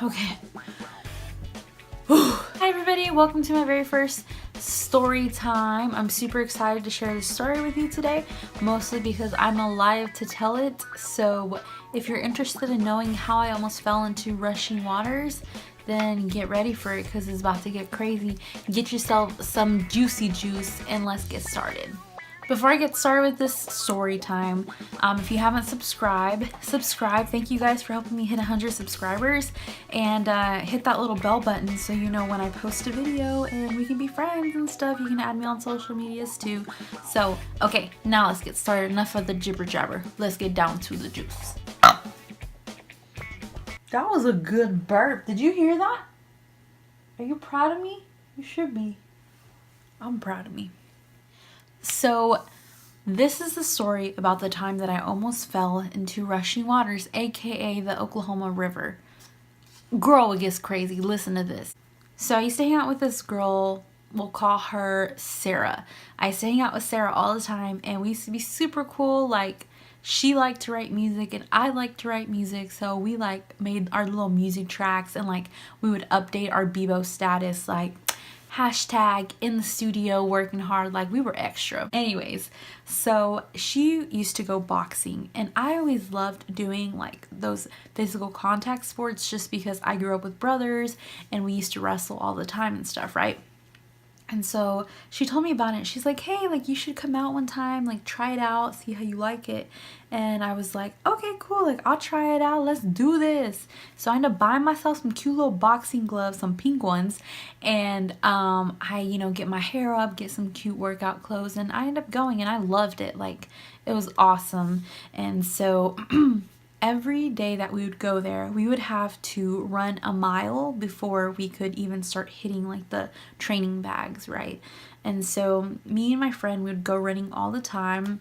Okay. Hi everybody, welcome to my very first story time. I'm super excited to share this story with you today, mostly because I'm alive to tell it. So if you're interested in knowing how I almost fell into rushing waters, then get ready for it because it's about to get crazy. Get yourself some juicy juice and let's get started. Before I get started with this story time, if you haven't subscribed. Thank you guys for helping me hit 100 subscribers, and hit that little bell button so you know when I post a video and we can be friends and stuff. You can add me on social medias too. So, okay, now let's get started. Enough of the jibber jabber. Let's get down to the juice. That was a good burp. Did you hear that? Are you proud of me? You should be. I'm proud of me. So this is the story about the time that I almost fell into rushing waters, aka the Oklahoma River. Girl, it gets crazy. Listen to this. So I used to hang out with this girl. We'll call her Sarah. I used to hang out with Sarah all the time, and we used to be super cool. Like, she liked to write music and I liked to write music, so we like made our little music tracks, and like we would update our Bebo status, like hashtag in the studio working hard, like we were extra. Anyways, so she used to go boxing, and I always loved doing like those physical contact sports just because I grew up with brothers and we used to wrestle all the time and stuff, right? And so she told me about it. She's like, hey, like you should come out one time, like try it out, see how you like it. And I was like, okay, cool, like I'll try it out, let's do this. So I ended up buying myself some cute little boxing gloves, some pink ones, and I, get my hair up, get some cute workout clothes, and I ended up going, and I loved it. Like, it was awesome. And so every day that we would go there, we would have to run a mile before we could even start hitting like the training bags, right? And so me and my friend would go running all the time,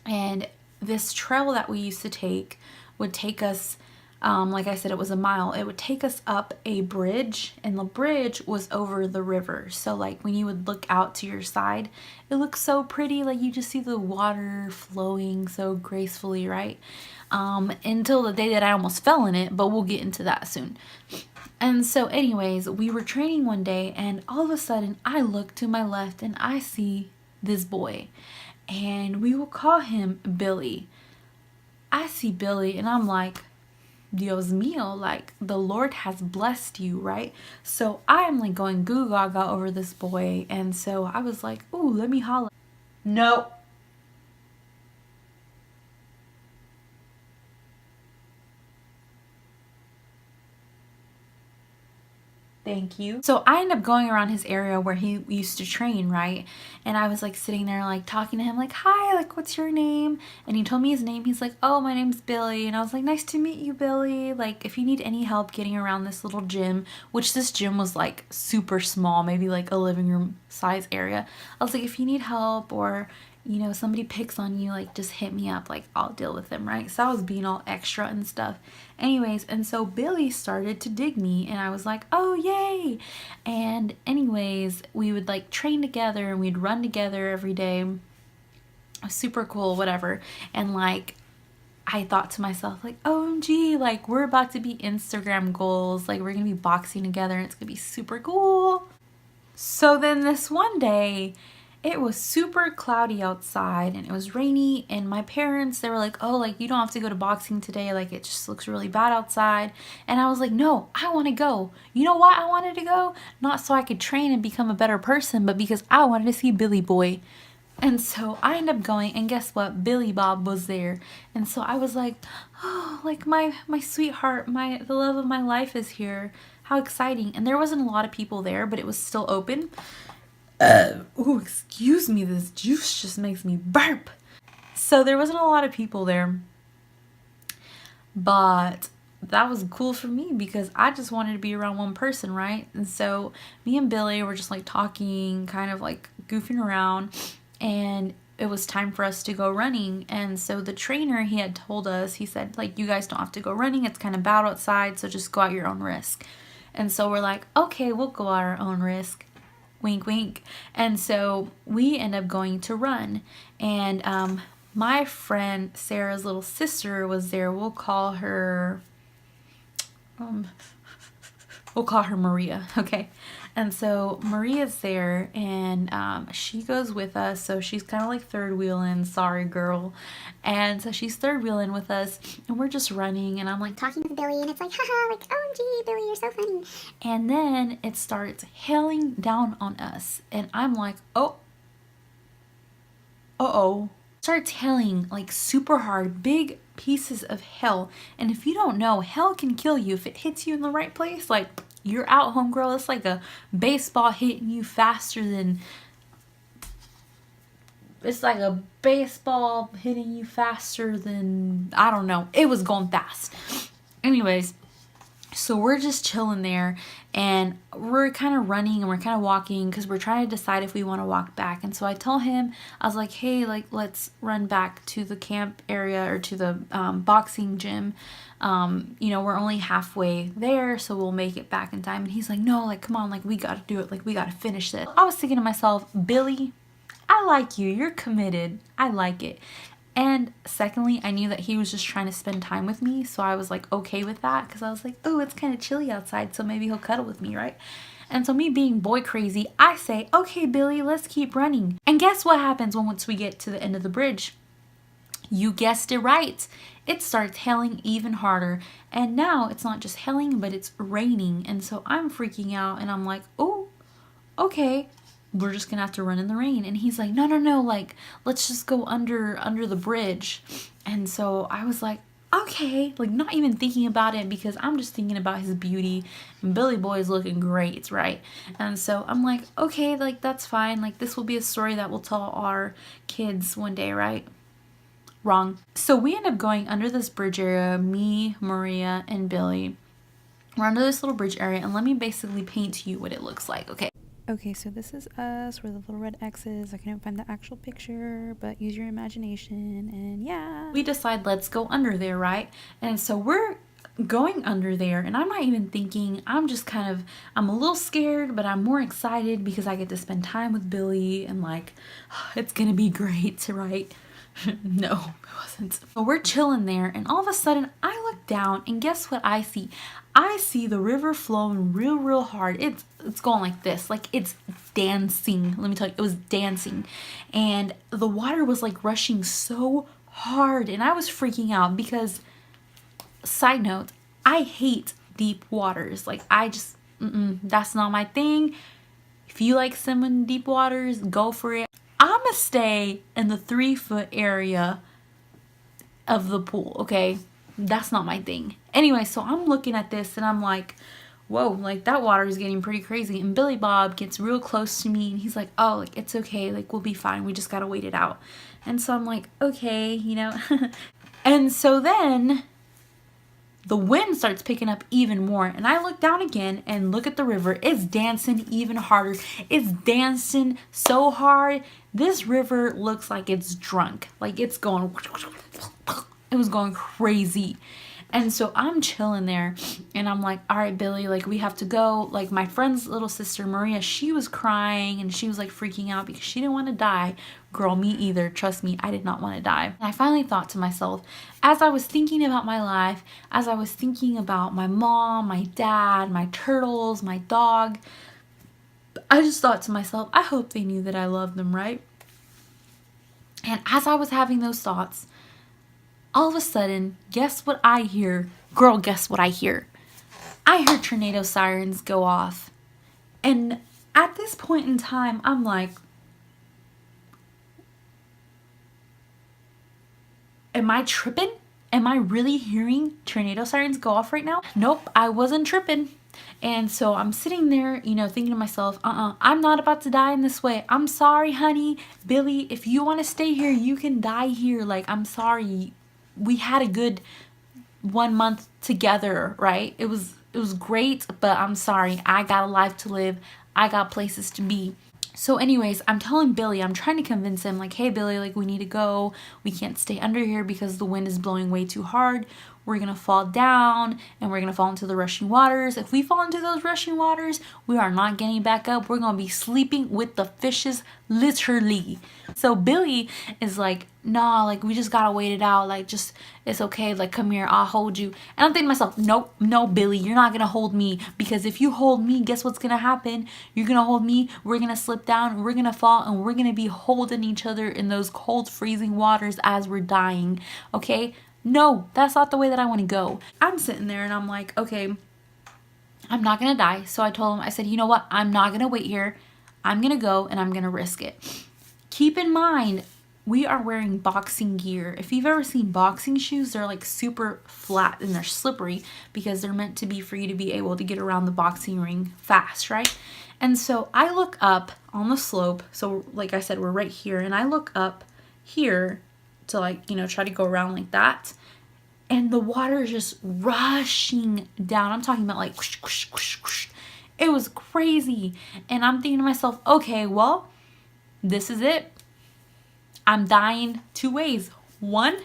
and this trail that we used to take would take us, like I said, it was a mile. It would take us up a bridge, and the bridge was over the river. So like when you would look out to your side, it looked so pretty. Like you just see the water flowing so gracefully, right? Until the day that I almost fell in it, but we'll get into that soon. And so anyways, we were training one day, and all of a sudden I look to my left and I see this boy, and we will call him Billy. I see Billy and I'm like, Dios mío, like the Lord has blessed you, right? So I am like going goo gaga over this boy, and so I was like, ooh, let me holla. No. Thank you. So I ended up going around his area where he used to train, right? And I was like sitting there like talking to him like, hi, like what's your name? And he told me his name. He's like, oh, my name's Billy. And I was like, nice to meet you, Billy. Like if you need any help getting around this little gym, which this gym was like super small, maybe like a living room size area. I was like, if you need help, or somebody picks on you, like just hit me up, like I'll deal with them, right? So I was being all extra and stuff. Anyways, and so Billy started to dig me, and I was like, oh, yay. And anyways, we would like train together and we'd run together every day. Super cool, whatever. And like, I thought to myself, like, OMG, like we're about to be Instagram goals. Like we're gonna be boxing together and it's gonna be super cool. So then this one day, it was super cloudy outside and it was rainy, and my parents, they were like, oh, like you don't have to go to boxing today, like it just looks really bad outside. And I was like, no, I want to go. You know why I wanted to go? Not so I could train and become a better person, but because I wanted to see Billy Boy. And so I ended up going, and guess what? Billy Bob was there. And so I was like, oh, like my sweetheart, the love of my life is here. How exciting. And there wasn't a lot of people there, but it was still open. Oh, excuse me, this juice just makes me burp. So there wasn't a lot of people there, but that was cool for me because I just wanted to be around one person, right? And so me and Billy were just like talking, kind of like goofing around, and it was time for us to go running. And so the trainer, he had told us, he said, like, you guys don't have to go running, it's kind of bad outside, so just go at your own risk. And so we're like, okay, we'll go at our own risk. Wink, wink. And so we end up going to run. And my friend Sarah's little sister was there. We'll call her um, we'll call her Maria, okay? And so Maria's there, and she goes with us. So she's kind of like third wheeling, sorry girl. And so she's third wheeling with us, and we're just running, and I'm like talking with Billy, and it's like, haha, like, OMG, Billy, you're so funny. And then it starts hailing down on us, and I'm like, oh, uh-oh. Starts hailing like super hard, big pieces of hail. And if you don't know, hail can kill you if it hits you in the right place. Like, you're out, homegirl. It's like a baseball hitting you faster than... It's like a baseball hitting you faster than... I don't know. It was going fast. Anyways, so we're just chilling there, and we're kind of running and we're kind of walking because we're trying to decide if we want to walk back. And so I told him, I was like, hey, like, let's run back to the camp area or to the boxing gym. You know, we're only halfway there, so we'll make it back in time. And he's like, no, like, come on, like, we got to do it. Like, we got to finish this. I was thinking to myself, Billy, I like you. You're committed. I like it. And secondly, I knew that he was just trying to spend time with me, so I was like okay with that because I was like, oh, it's kind of chilly outside, so maybe he'll cuddle with me, right? And so me being boy crazy, I say, okay, Billy, let's keep running. And guess what happens once we get to the end of the bridge? You guessed it right. It starts hailing even harder. And now it's not just hailing, but it's raining. And so I'm freaking out, and I'm like, oh, okay, we're just gonna have to run in the rain. And he's like, no, no, no, like, let's just go under the bridge. And so I was like, okay, like, not even thinking about it because I'm just thinking about his beauty, and Billy Boy is looking great, right? And so I'm like, okay, like, that's fine, like, this will be a story that we'll tell our kids one day, right? Wrong. So we end up going under this bridge area, me, Maria, and Billy. We're under this little bridge area, and let me basically paint to you what it looks like, okay? Okay, so this is us. We're the little red X's. I couldn't find the actual picture, but use your imagination, and yeah. We decide, let's go under there, right? And so we're going under there, and I'm not even thinking. I'm just kind of, I'm a little scared, but I'm more excited because I get to spend time with Billy, and like, it's gonna be great, right? No, it wasn't. But we're chilling there, and all of a sudden I look down, and guess what I see? I see the river flowing real hard. It's going like this, like it's dancing. Let me tell you, it was dancing, and the water was like rushing so hard, and I was freaking out because, side note, I hate deep waters. Like, I just, that's not my thing. If you like swimming in deep waters, go for it. I'ma stay in the 3-foot area of the pool, okay? That's not my thing. Anyway, so I'm looking at this and I'm like, whoa, like that water is getting pretty crazy. And Billy Bob gets real close to me and he's like, oh, like it's okay, like we'll be fine. We just gotta wait it out. And so I'm like, okay, you know. And so then the wind starts picking up even more, and I look down again and look at the river. It's dancing even harder. It's dancing so hard. This river looks like it's drunk. Like it's going, it was going crazy. And so I'm chilling there, and I'm like, all right, Billy, like we have to go. Like my friend's little sister, Maria, she was crying, and she was like freaking out because she didn't want to die. Girl, me either. Trust me, I did not want to die. And I finally thought to myself, as I was thinking about my life, as I was thinking about my mom, my dad, my turtles, my dog, I just thought to myself, I hope they knew that I loved them, right? And as I was having those thoughts, all of a sudden, guess what I hear? Girl, guess what I hear? I hear tornado sirens go off. And at this point in time, I'm like, am I tripping? Am I really hearing tornado sirens go off right now? Nope, I wasn't tripping. And so I'm sitting there, you know, thinking to myself, I'm not about to die in this way. I'm sorry, honey. Billy, if you want to stay here, you can die here. Like, I'm sorry. We had a good 1 month together, right? It was great, but I'm sorry. I got a life to live. I got places to be. So anyways, I'm telling Billy, I'm trying to convince him, like, hey, Billy, like, we need to go. We can't stay under here because the wind is blowing way too hard. we're going to fall down and we're going to fall into the rushing waters. If we fall into those rushing waters, we are not getting back up. We're going to be sleeping with the fishes, literally. So Billy is like, nah, like we just gotta wait it out. Like just, it's okay. Like come here, I'll hold you. And I'm thinking to myself, nope, no, Billy, you're not gonna hold me, because if you hold me, guess what's gonna happen? You're gonna hold me, we're gonna slip down, we're gonna fall, and we're gonna be holding each other in those cold, freezing waters as we're dying. Okay? No, that's not the way that I want to go. I'm sitting there and I'm like, okay, I'm not gonna die. So I told him, I said, you know what? I'm not gonna wait here. I'm gonna go and I'm gonna risk it. Keep in mind, we are wearing boxing gear. If you've ever seen boxing shoes, they're like super flat and they're slippery because they're meant to be for you to be able to get around the boxing ring fast, right? And so I look up on the slope. So like I said, we're right here, and I look up here to like, try to go around like that. And the water is just rushing down. I'm talking about like whoosh, whoosh, whoosh, whoosh. It was crazy. And I'm thinking to myself, okay, well, this is it. I'm dying two ways. One,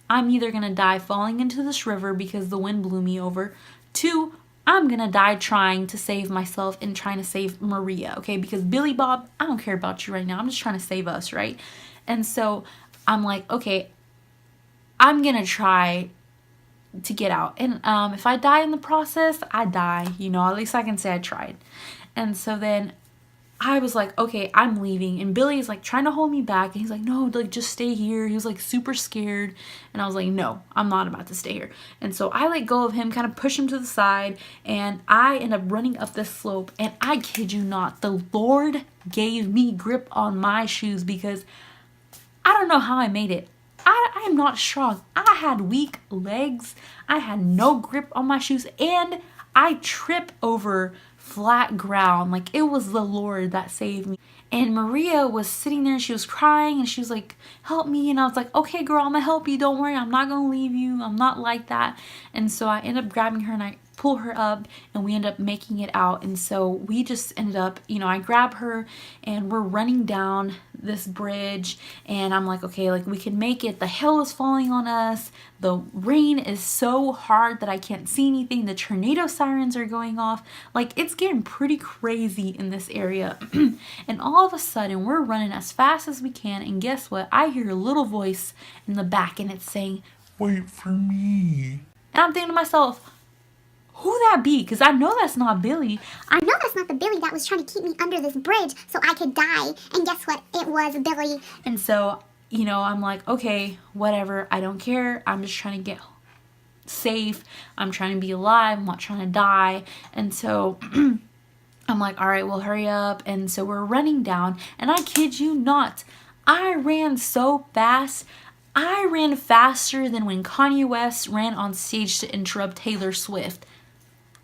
I'm either going to die falling into this river because the wind blew me over. Two, I'm going to die trying to save myself and trying to save Maria, okay? Because Billy Bob, I don't care about you right now. I'm just trying to save us, right? And so I'm like, okay, I'm going to try to get out. And if I die in the process, I die. At least I can say I tried. And so then I was like, okay, I'm leaving. And Billy is like trying to hold me back. And he's like, no, like just stay here. He was like super scared. And I was like, no, I'm not about to stay here. And so I let go of him, kind of push him to the side. And I end up running up this slope. And I kid you not, the Lord gave me grip on my shoes, because I don't know how I made it. I am not strong. I had weak legs. I had no grip on my shoes. And I trip over flat ground. Like it was the Lord that saved me. And Maria was sitting there and she was crying and she was like, help me. And I was like, okay, girl, I'm gonna help you. Don't worry. I'm not gonna leave you. I'm not like that. And so I end up grabbing her and I pull her up and we end up making it out. And so we just ended up, I grab her and we're running down this bridge and I'm like, okay, like we can make it. The hail is falling on us. The rain is so hard that I can't see anything. The tornado sirens are going off. Like it's getting pretty crazy in this area. And all of a sudden we're running as fast as we can. And guess what? I hear a little voice in the back and it's saying, wait for me. And I'm thinking to myself, who that be? Because I know that's not Billy. I know that's not the Billy that was trying to keep me under this bridge so I could die. And guess what? It was Billy. And so, I'm like, okay, whatever. I don't care. I'm just trying to get safe. I'm trying to be alive. I'm not trying to die. And so I'm like, all right, well, hurry up. And so we're running down. And I kid you not, I ran so fast. I ran faster than when Kanye West ran on stage to interrupt Taylor Swift.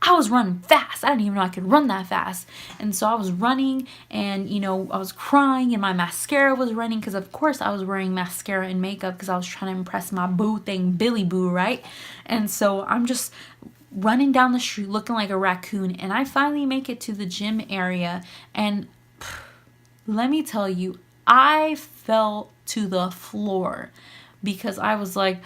I was running fast. I didn't even know I could run that fast. And so I was running and, I was crying and my mascara was running because, of course, I was wearing mascara and makeup because I was trying to impress my boo thing, Billy Boo, right? And so I'm just running down the street looking like a raccoon. And I finally make it to the gym area. And let me tell you, I fell to the floor because I was like,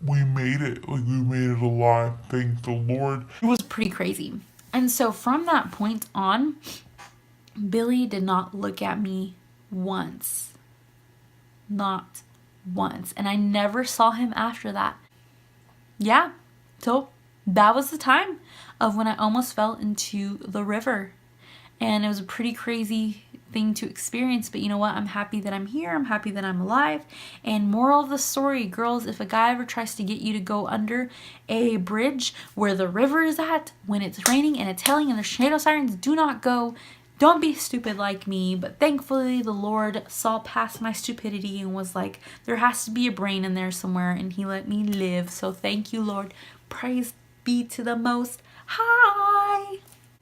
we made it. Like, we made it alive. Thank the Lord. It was pretty crazy. And so from that point on, Billy did not look at me once. Not once. And I never saw him after that. Yeah. So that was the time of when I almost fell into the river. And it was a pretty crazy thing to experience, but you know what? I'm happy that I'm here. I'm happy that I'm alive. And moral of the story, girls, if a guy ever tries to get you to go under a bridge where the river is at, when it's raining and it's hailing and there's tornado sirens, do not go. Don't be stupid like me. But thankfully, the Lord saw past my stupidity and was like, there has to be a brain in there somewhere, and he let me live. So thank you, Lord. Praise be to the Most High.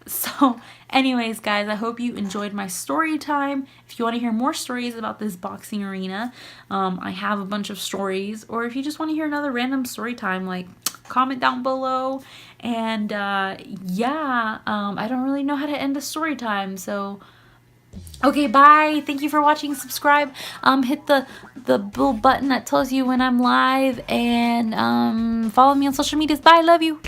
So anyways, guys, I hope you enjoyed my story time. If you want to hear more stories about this boxing arena, I have a bunch of stories. Or if you just want to hear another random story time, like, comment down below. And I don't really know how to end a story time, so Okay, bye. Thank you for watching. Subscribe. Hit the little button that tells you when I'm live, and follow me on social medias. Bye. Love you.